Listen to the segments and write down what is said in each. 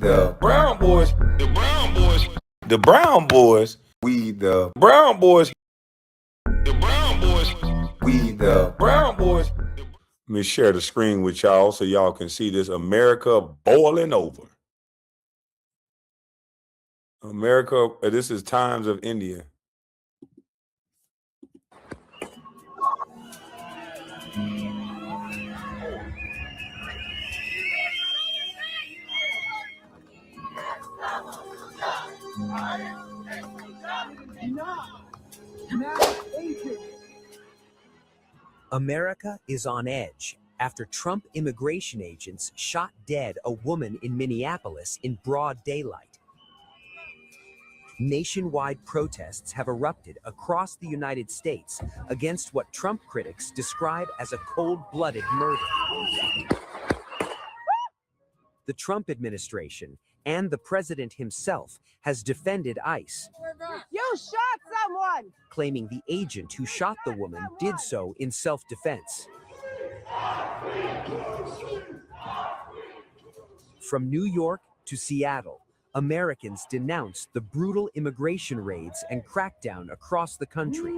the brown boys, the brown boys, the brown boys, we the brown boys, the brown boys, we the brown boys. Let me share the screen with y'all so y'all can see this America boiling over. America, this is Times of India. America is on edge after Trump immigration agents shot dead a woman in Minneapolis in broad daylight. Nationwide protests have erupted across the United States against what Trump critics describe as a cold-blooded murder. The Trump administration and the president himself has defended ICE. You shot someone! Claiming the agent who shot the woman did so in self-defense. From New York to Seattle, Americans denounced the brutal immigration raids and crackdown across the country.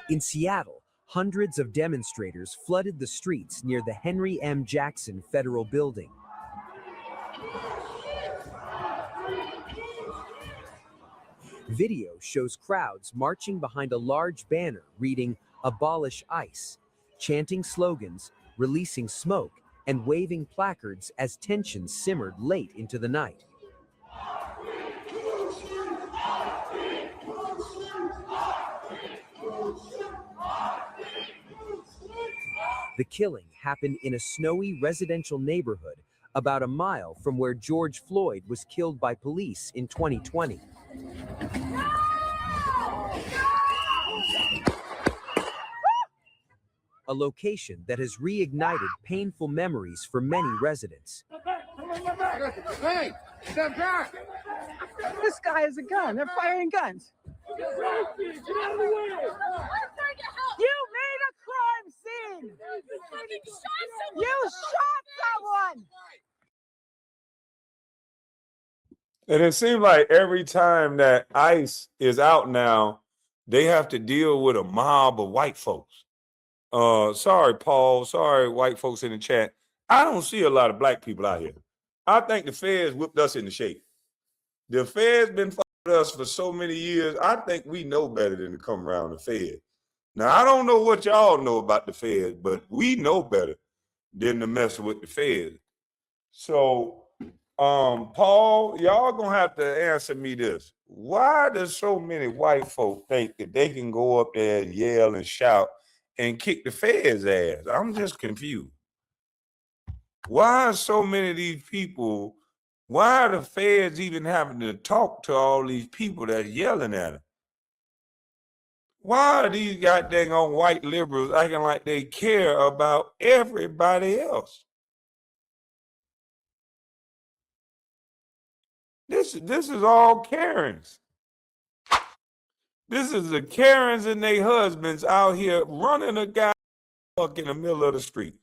In Seattle, hundreds of demonstrators flooded the streets near the Henry M. Jackson Federal Building. Video shows crowds marching behind a large banner reading "Abolish ICE," chanting slogans, releasing smoke, and waving placards as tensions simmered late into the night. The killing happened in a snowy residential neighborhood about a mile from where George Floyd was killed by police in 2020. A location that has reignited painful memories for many residents. Hey, step back! This guy has a gun. They're firing guns. Get out of the way! You made a crime scene! You shot someone! And it seems like every time that ICE is out now, they have to deal with a mob of white folks. Sorry, Paul. Sorry, white folks in the chat. I don't see a lot of black people out here. I think the feds whipped us into shape. The feds been fucking with us for so many years. I think we know better than to come around the feds. Now, I don't know what y'all know about the feds, but we know better than to mess with the feds. So, Paul, y'all gonna have to answer me this. Why does so many white folk think that they can go up there and yell and shout and kick the feds' ass? I'm just confused. Why are so many of these people, why are the feds even having to talk to all these people that's yelling at them? Why are these goddamn white liberals acting like they care about everybody else? This is all Karens. This is the Karens and their husbands out here running a guy fuck in the middle of the street.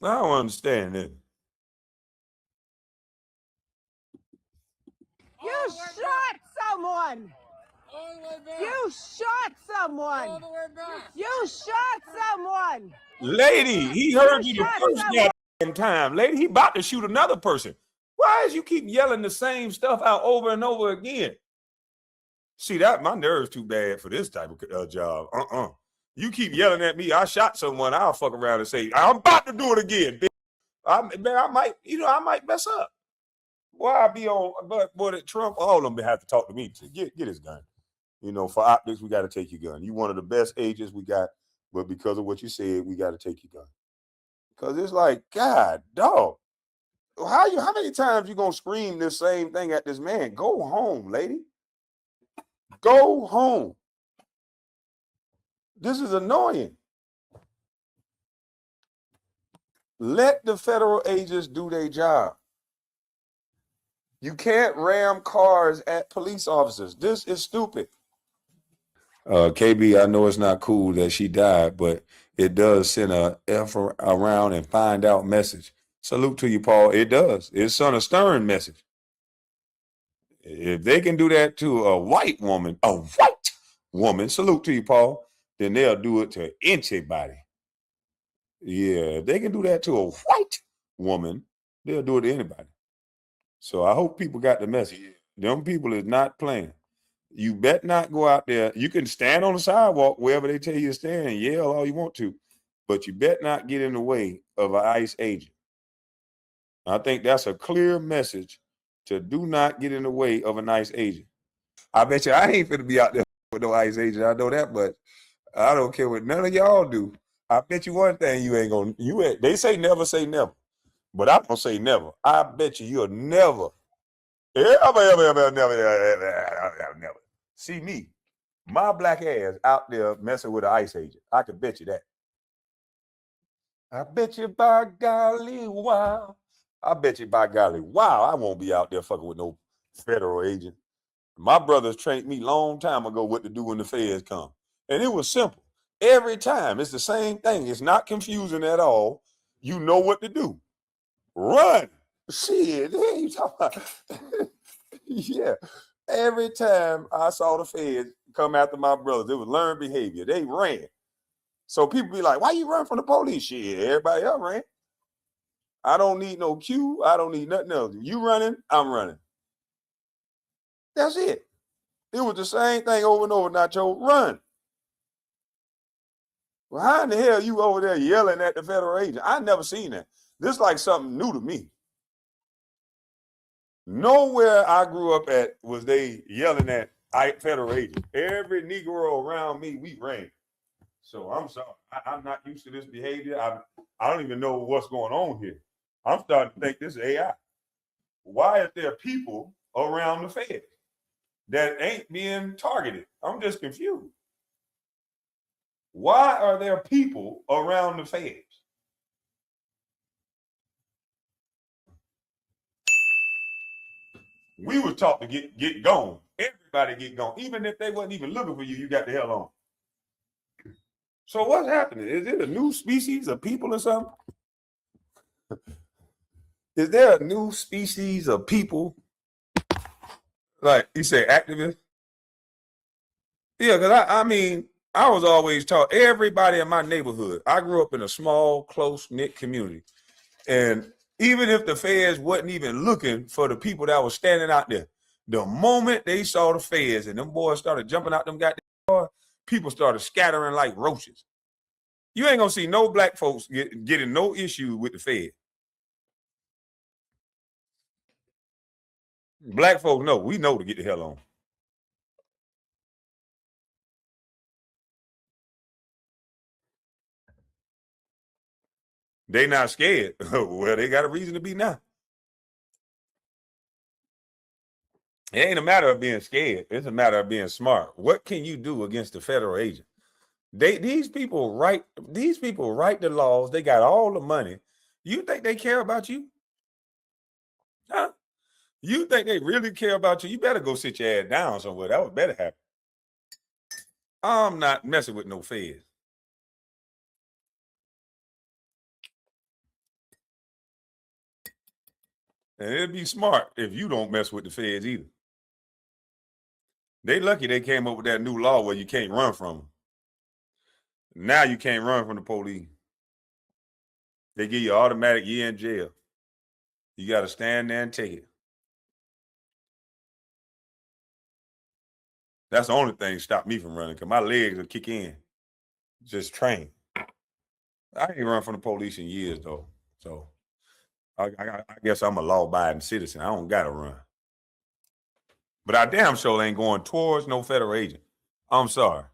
I don't understand it. You shot someone! You shot someone! You shot someone! Lady, he heard you the first goddamn time. Lady, he about to shoot another person. Why is you keep yelling the same stuff out over and over again? See, that my nerves too bad for this type of job. You keep yelling at me, I shot someone, I'll fuck around and say, I'm about to do it again, bitch. I might mess up. Why I be on, but Trump, all of them have to talk to me to get his gun. You know, for optics, we got to take your gun. You one of the best agents we got, but because of what you said, we got to take your gun. Because it's like, God, dog, how many times you gonna scream this same thing at this man? Go home, lady. Go home. This is annoying. Let the federal agents do their job. You can't ram cars at police officers. This is stupid. KB, I know it's not cool that she died, but it does send a F around and find out message. Salute to you, Paul. It does. It's sent a stern message. If they can do that to a white woman, salute to you, Paul, then they'll do it to anybody. Yeah, if they can do that to a white woman, they'll do it to anybody. So I hope people got the message. Them people is not playing. You bet not go out there. You can stand on the sidewalk wherever they tell you to stand and yell all you want to, but you bet not get in the way of an ICE agent. I think that's a clear message to do not get in the way of an ICE agent. I bet you I ain't finna be out there with no ICE agent. I know that, but I don't care what none of y'all do. I bet you one thing you ain't gonna, they say never, but I don't say never. I bet you'll never never see me, my black ass out there messing with an ICE agent. I can bet you that. I bet you by golly, wow. I bet you by golly, wow, I won't be out there fucking with no federal agent. My brothers trained me long time ago what to do when the feds come. And it was simple. Every time, it's the same thing. It's not confusing at all. You know what to do. Run. Shit, you talking about? Yeah. Every time I saw the feds come after my brothers, it was learned behavior. They ran. So people be like, why you run from the police? Shit, everybody else ran. I don't need no cue. I don't need nothing else. You running, I'm running. That's it. It was the same thing over and over, Nacho. Run. Well, how in the hell you over there yelling at the federal agent? I never seen that. This is like something new to me. Nowhere I grew up at was they yelling at federal agent. Every Negro around me, we ran. So I'm sorry. I'm not used to this behavior. I don't even know what's going on here. I'm starting to think this is AI. Why is there people around the Fed that ain't being targeted? I'm just confused. Why are there people around the feds? We were taught to get gone. Everybody get gone. Even if they wasn't even looking for you, you got the hell on. So what's happening? Is it a new species of people or something? Is there a new species of people? Like you say, activists? Yeah, because I mean, I was always taught, everybody in my neighborhood, I grew up in a small, close-knit community. And even if the feds wasn't even looking for the people that was standing out there, the moment they saw the feds and them boys started jumping out them goddamn cars, people started scattering like roaches. You ain't gonna see no black folks getting no issue with the feds. Black folks know, we know to get the hell on. They not scared. Well, they got a reason to be now. It ain't a matter of being scared. It's a matter of being smart. What can you do against the federal agent? These people write the laws. They got all the money. You think they care about you? Huh? You think they really care about you? You better go sit your ass down somewhere. That would better happen. I'm not messing with no feds. And it'd be smart if you don't mess with the feds either. They lucky they came up with that new law where you can't run from them. Now you can't run from the police. They give you automatic year in jail. You got to stand there and take it. That's the only thing that stopped me from running, because my legs will kick in. Just train. I ain't run from the police in years, though. So I guess I'm a law-abiding citizen. I don't got to run. But I damn sure ain't going towards no federal agent. I'm sorry.